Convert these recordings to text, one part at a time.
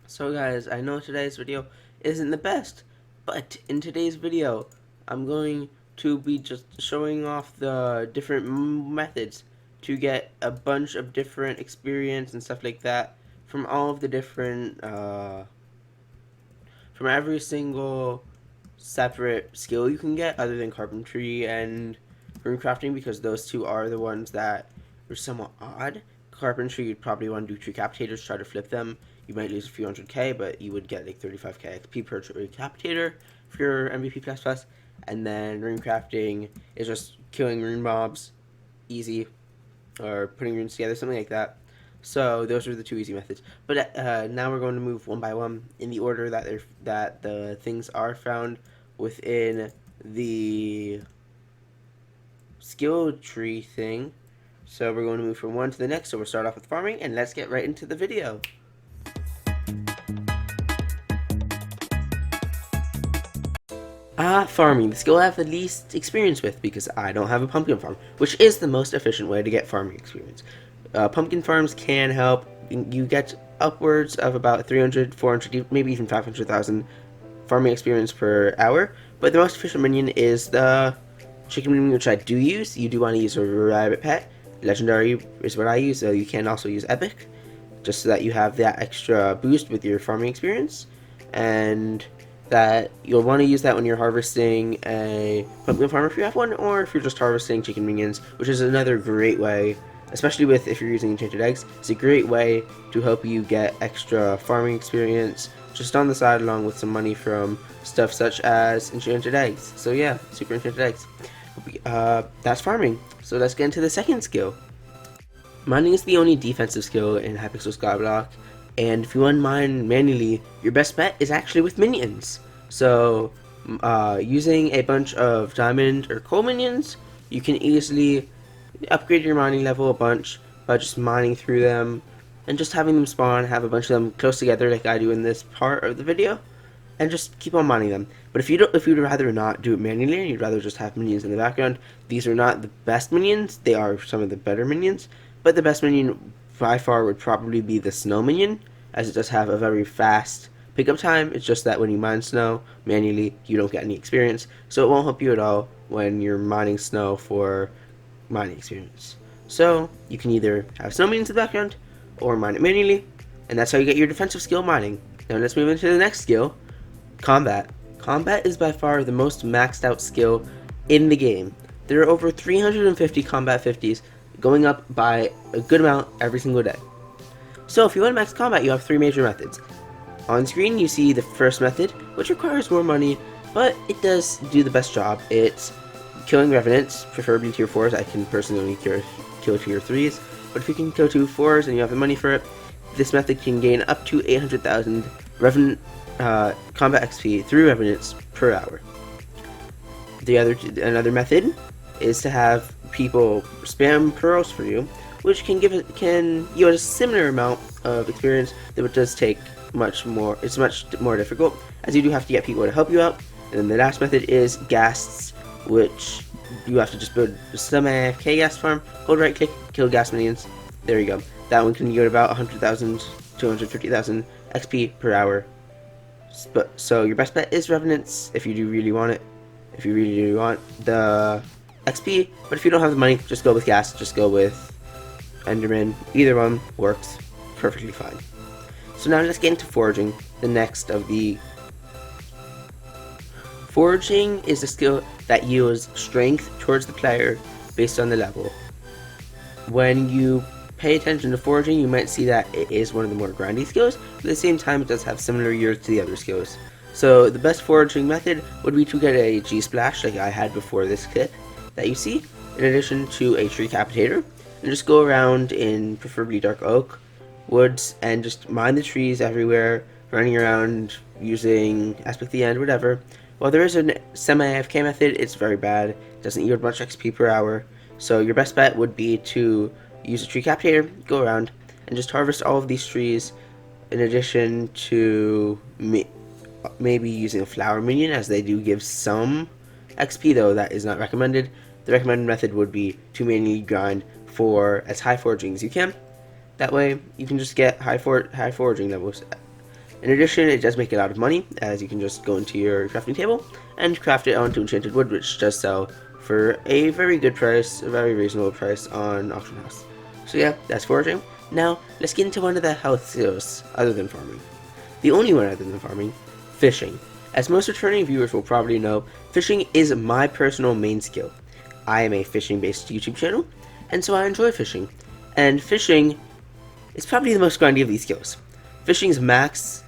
So guys, I know today's video isn't the best, but in today's video, I'm going to be just showing off the different methods to get a bunch of different experience and stuff like that from all of the different, from every single separate skill you can get other than carpentry and runecrafting, because those two are the ones that are somewhat odd. Carpentry, you'd probably want to do tree capitators, try to flip them. You might lose a few hundred K, but you would get like 35K XP per tree capitator for your MVP plus plus. And then runecrafting is just killing rune mobs, easy, or putting runes together, something like that. So those are the two easy methods. But now we're going to move one by one in the order that the things are found within the skill tree thing. So we're going to move from one to the next. So we'll start off with farming, and let's get right into the video. Farming, the skill I have the least experience with because I don't have a pumpkin farm, which is the most efficient way to get farming experience. Pumpkin farms can help you get upwards of about 300, 400, maybe even 500,000 farming experience per hour, but the most efficient minion is the chicken minion, which I do use. You do want to use a rabbit pet. Legendary is what I use, so you can also use epic, just so that you have that extra boost with your farming experience, and that you'll want to use that when you're harvesting a pumpkin farm if you have one, or if you're just harvesting chicken minions, which is another great way, especially with if you're using enchanted eggs. It's a great way to help you get extra farming experience just on the side, along with some money from stuff such as enchanted eggs. So yeah, super enchanted eggs. That's farming. So let's get into the second skill. Mining is the only defensive skill in Hypixel Skyblock, and if you want to mine manually, your best bet is actually with minions. So, using a bunch of diamond or coal minions, you can easily upgrade your mining level a bunch by just mining through them and just having them spawn, have a bunch of them close together like I do in this part of the video, and just keep on mining them. But if you'd rather not do it manually and you'd rather just have minions in the background, these are not the best minions. They are some of the better minions, but the best minion by far would probably be the snow minion, as it does have a very fast pickup time. It's just that when you mine snow manually, you don't get any experience, so it won't help you at all when you're mining snow for mining experience. So you can either have snow minions in the background or mine it manually, and that's how you get your defensive skill mining. Now let's move into the next skill, combat. Combat is by far the most maxed out skill in the game. There are over 350 combat 50s, going up by a good amount every single day. So if you want to max combat, you have three major methods. On screen you see the first method, which requires more money, but it does do the best job. It's killing revenants, preferably tier 4s. I can personally only kill tier 3s, but if you can kill 4s and you have the money for it, this method can gain up to 800,000 revenant combat XP through revenants per hour. Another method is to have people spam pearls for you, which can yield a similar amount of experience, though it does take much more. It's much more difficult, as you do have to get people to help you out. And then the last method is ghasts, which you have to just build some AFK ghast farm, hold right click, kill ghast minions. There you go. That one can yield about 100,000 to 250,000 XP per hour. So your best bet is revenants if you do really want it. If you really want the XP, but if you don't have the money, just go with gas. Just go with Enderman. Either one works perfectly fine. So now let's get into foraging. The next of the foraging is a skill that yields strength towards the player based on the level. When you pay attention to foraging, you might see that it is one of the more grindy skills, but at the same time it does have similar yields to the other skills. So the best foraging method would be to get a G-Splash like I had before this clip that you see, in addition to a tree capitator, and just go around in preferably dark oak woods and just mine the trees everywhere, running around using aspect the end, whatever. While there is a semi-AFK method, it's very bad. It doesn't yield much XP per hour, so your best bet would be to use a tree capitator, go around, and just harvest all of these trees, in addition to maybe using a flower minion, as they do give some XP, though that is not recommended. The recommended method would be to manually grind for as high foraging as you can. That way you can just get high foraging levels. In addition, it does make a lot of money, as you can just go into your crafting table and craft it onto enchanted wood, which does sell for a very good price, a very reasonable price on auction house. So yeah, that's foraging. Now, let's get into one of the health skills other than farming. The only one other than farming, fishing. As most returning viewers will probably know, fishing is my personal main skill. I am a fishing-based YouTube channel, and so I enjoy fishing. And fishing is probably the most grindy of these skills. Fishing's max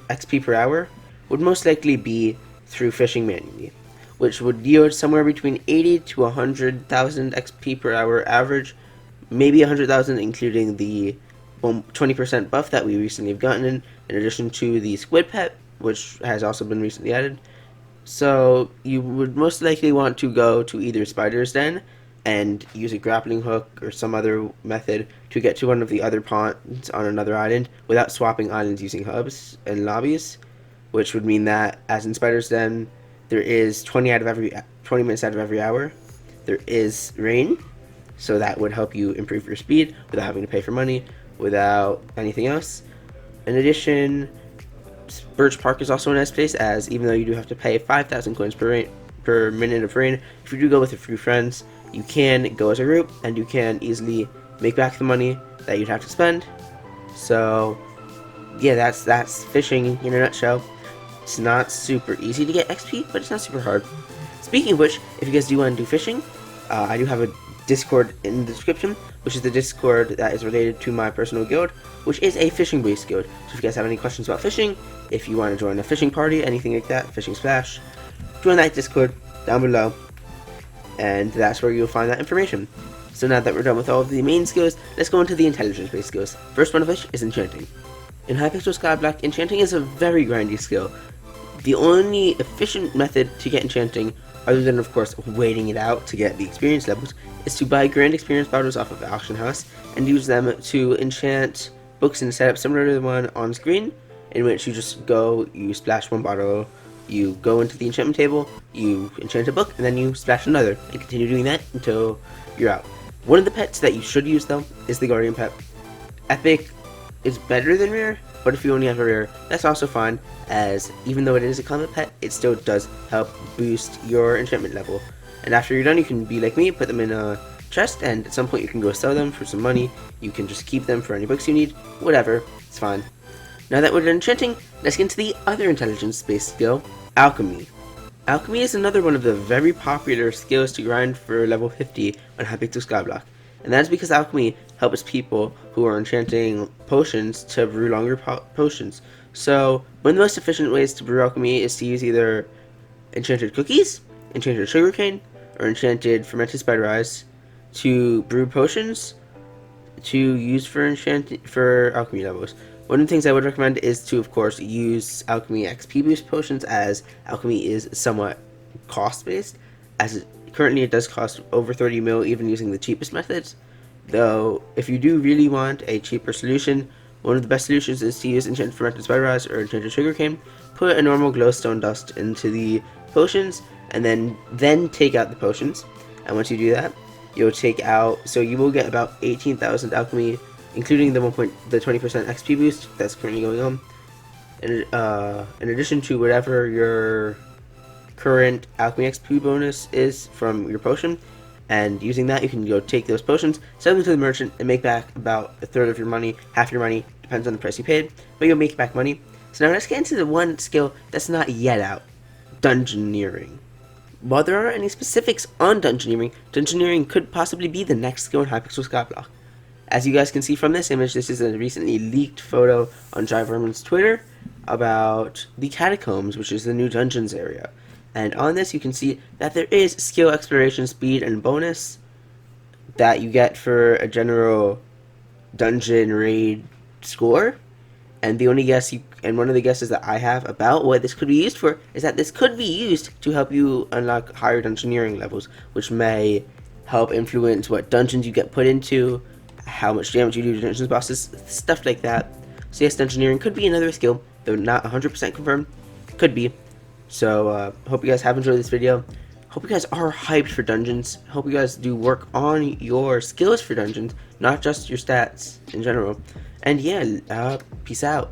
XP per hour would most likely be through fishing manually, which would yield somewhere between 80 to 100,000 XP per hour average, maybe 100,000 including the 20% buff that we recently have gotten in addition to the squid pet, which has also been recently added. So you would most likely want to go to either Spider's Den and use a grappling hook or some other method to get to one of the other ponds on another island without swapping islands using hubs and lobbies, which would mean that, as in Spider's Den, there is 20 minutes out of every hour. There is rain, so that would help you improve your speed without having to pay for money, without anything else. In addition, Birch Park is also a nice place, as even though you do have to pay 5,000 coins per minute of rain, if you do go with a few friends, you can go as a group, and you can easily make back the money that you'd have to spend. So, yeah, that's fishing in a nutshell. It's not super easy to get XP, but it's not super hard. Speaking of which, if you guys do want to do fishing, I do have a Discord in the description, which is the Discord that is related to my personal guild, which is a fishing-based guild. So if you guys have any questions about fishing, if you want to join a fishing party, anything like that, Fishing Splash, join that Discord down below, and that's where you'll find that information. So now that we're done with all of the main skills, let's go into the intelligence-based skills. First one of which is enchanting. In Hypixel Skyblock, enchanting is a very grindy skill. The only efficient method to get enchanting, other than of course waiting it out to get the experience levels, is to buy grand experience bottles off of the auction house and use them to enchant books in a setup similar to the one on screen, in which you just go, you splash one bottle, you go into the enchantment table, you enchant a book, and then you splash another, and continue doing that until you're out. One of the pets that you should use though is the guardian pet. Epic is better than rare, but if you only have a rare, that's also fine, as even though it is a common pet, it still does help boost your enchantment level. And after you're done, you can be like me, put them in a chest, and at some point you can go sell them for some money. You can just keep them for any books you need, whatever, it's fine. Now that we're done enchanting, let's get into the other intelligence-based skill, alchemy. Alchemy is another one of the very popular skills to grind for level 50 on Hypixel Skyblock, and that is because alchemy helps people who are enchanting potions to brew longer potions. So one of the most efficient ways to brew alchemy is to use either enchanted cookies, enchanted sugarcane, or enchanted fermented spider eyes to brew potions to use for alchemy levels. One of the things I would recommend is to, of course, use alchemy XP boost potions, as alchemy is somewhat cost-based, as currently it does cost over 30 mil even using the cheapest methods. Though, if you do really want a cheaper solution, one of the best solutions is to use enchanted fermented spider eyes or enchanted sugarcane. Put a normal glowstone dust into the potions, and then take out the potions. And once you do that, you'll take out, so you will get about 18,000 alchemy, including the 20% XP boost that's currently going on. In addition to whatever your current alchemy XP bonus is from your potion, and using that you can go take those potions, sell them to the merchant, and make back about a third of your money, half your money, depends on the price you paid, but you'll make back money. So now let's get into the one skill that's not yet out, dungeoneering. While there aren't any specifics on dungeoneering could possibly be the next skill in Hypixel Skyblock. As you guys can see from this image, this is a recently leaked photo on Jaiverman's Twitter about the Catacombs, which is the new dungeons area. And on this you can see that there is skill, exploration, speed, and bonus that you get for a general dungeon raid score. And the only guess one of the guesses that I have about what this could be used for is that this could be used to help you unlock higher dungeoneering levels, which may help influence what dungeons you get put into, how much damage you do to dungeons bosses, stuff like that. So yes, dungeoneering could be another skill, though not 100% confirmed. Could be. So hope you guys have enjoyed this video. Hope you guys are hyped for dungeons. Hope you guys do work on your skills for dungeons, not just your stats in general. And yeah, peace out.